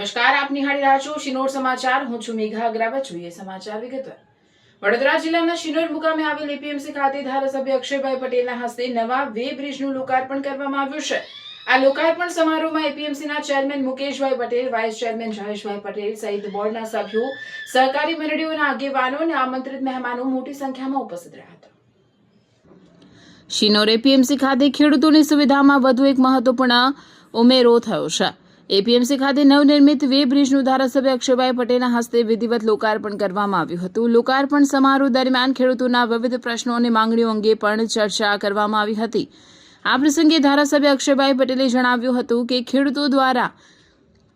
નમસ્કાર, આપ નિહાળી રહ્યા છો શિનોર સમાચાર. હું છું મેઘા અગ્રવાલ. જોઈએ સમાચાર વિગતવાર. વડોદરા જિલ્લાના શિનોર મુકામે આવેલ એપીએમસી ખાતે ધારાસભ્ય અક્ષયભાઈ પટેલના હસ્તે નવા વે બ્રિજનું લોકાર્પણ કરવામાં આવ્યું છે. આ લોકાર્પણ સમારોહમાં એપીએમસીના ચેરમેન મુકેશભાઈ પટેલ, વાઇસ ચેરમેન જયેશભાઈ પટેલ સહિત બોર્ડના સભ્યો, સહકારી મંડળીઓના આગેવાનો અને આમંત્રિત મહેમાનો મોટી સંખ્યામાં ઉપસ્થિત રહ્યા હતા. શિનોર એપીએમસી ખાતે ખેડૂતોની સુવિધામાં વધુ એક મહત્વપૂર્ણ ઉમેરો થયો છે. એપીએમસી ખાતે નવનિર્મિત વે બ્રિજનું ધારાસભ્ય અક્ષયભાઈ પટેલના હસ્તે વિધિવત લોકાર્પણ કરવામાં આવ્યું હતું. લોકાર્પણ સમારોહ દરમિયાન ખેડૂતોના વિવિધ પ્રશ્નો અને માંગણીઓ અંગે પણ ચર્ચા કરવામાં આવી હતી. આ પ્રસંગે ધારાસભ્ય અક્ષયભાઈ પટેલે જણાવ્યું હતું કે ખેડૂતો દ્વારા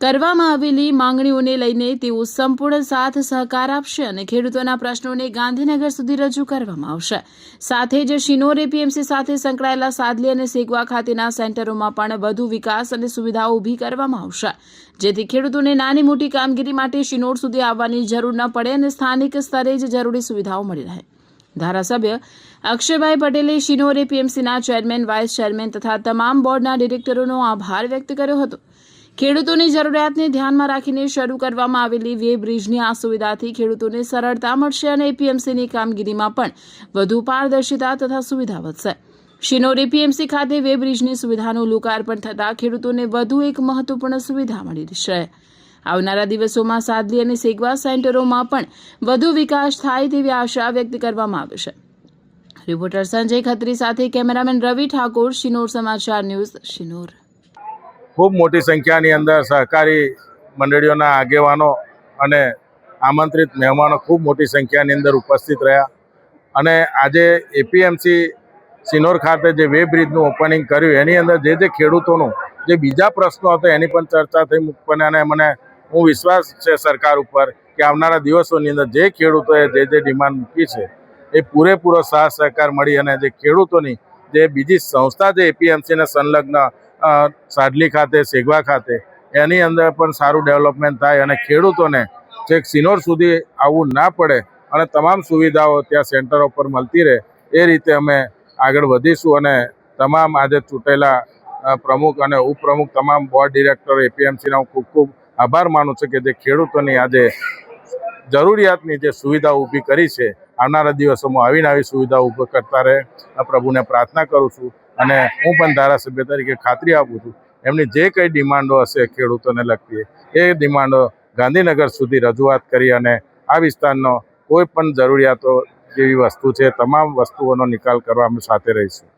કરવામાં આવેલી માંગણીઓને લઈને તેઓ સંપૂર્ણ સાથ સહકાર આપશે અને ખેડૂતોના પ્રશ્નોને ગાંધીનગર સુધી રજૂ કરવામાં આવશે. સાથે જ શિનોર એપીએમસી સાથે સંકળાયેલા સાદલી અને સેગવા ખાતેના સેન્ટરોમાં પણ વધુ વિકાસ અને સુવિધાઓ ઊભી કરવામાં આવશે, જેથી ખેડૂતોને નાની મોટી કામગીરી માટે શિનોર સુધી આવવાની જરૂર ન પડે અને સ્થાનિક સ્તરે જ જરૂરી સુવિધાઓ મળી રહે. ધારાસભ્ય અક્ષયભાઈ પટેલે શિનોર એપીએમસીના ચેરમેન, વાઇસ ચેરમેન તથા તમામ બોર્ડના ડિરેક્ટરોનો આભાર વ્યક્ત કર્યો હતો. ખેડૂતોની જરૂરિયાતને ધ્યાનમાં રાખીને શરૂ કરવામાં આવેલી વે બ્રિજની આ સુવિધાથી ખેડૂતોને સરળતા મળશે અને એપીએમસીની કામગીરીમાં પણ વધુ પારદર્શિતા તથા સુવિધા વધશે. શિનોર એપીએમસી ખાતે વે બ્રિજની સુવિધાનું લોકાર્પણ થતાં ખેડૂતોને વધુ એક મહત્વપૂર્ણ સુવિધા મળી રહેશે. આવનારા દિવસોમાં સાદલી અને સેગવા સેન્ટરોમાં પણ વધુ વિકાસ થાય તેવી આશા વ્યક્ત કરવામાં આવે છે. રિપોર્ટર સંજય ખત્રી સાથે કેમેરામેન રવિ ઠાકોર, શિનોર સમાચાર ન્યૂઝ, શિનોર. ખૂબ મોટી સંખ્યાની અંદર સહકારી મંડળીઓના આગેવાનો અને આમંત્રિત મહેમાનો ખૂબ મોટી સંખ્યાની અંદર ઉપસ્થિત રહ્યા અને આજે એપીએમસી શિનોર ખાતે જે વે બ્રિજનું ઓપનિંગ કર્યું એની અંદર જે ખેડૂતોનું જે બીજા પ્રશ્નો હતા એની પણ ચર્ચા થઈ મૂકવાની અને મને હું વિશ્વાસ છે સરકાર ઉપર કે આવનારા દિવસોની અંદર જે ખેડૂતોએ જે ડિમાન્ડ મૂકી છે એ પૂરેપૂરો સાથ સહકાર મળી અને જે ખેડૂતોની જે બીજી સંસ્થા છે એપીએમસીને સંલગ્ન સાડલી ખાતે, સેગવા ખાતે એની અંદર પણ સારું ડેવલપમેન્ટ થાય અને ખેડૂતોને છેક શિનોર સુધી આવવું ના પડે અને તમામ સુવિધાઓ ત્યાં સેન્ટરો પર મળતી રહે એ રીતે અમે આગળ વધીશું અને તમામ આજે ચૂંટેલા પ્રમુખ અને ઉપપ્રમુખ તમામ બોર્ડ ડિરેક્ટર એપીએમસીના હું ખૂબ ખૂબ આભાર માનું છું કે જે ખેડૂતોની આજે જરૂરિયાતની જે સુવિધા ઊભી કરી છે આવનારા દિવસોમાં આવીને આવી સુવિધા ઊભી કરતા રહે આ પ્રભુને પ્રાર્થના કરું છું અને હું પણ ધારાસભ્ય તરીકે ખાતરી આપું છું એમની જે કંઈ ડિમાન્ડો હશે ખેડૂતોને લગતી એ ડિમાન્ડો ગાંધીનગર સુધી રજૂઆત કરી અને આ વિસ્તારનો કોઈ પણ જરૂરિયાતો જેવી વસ્તુ છે તમામ વસ્તુઓનો નિકાલ કરવા અમે સાથે રહીશું.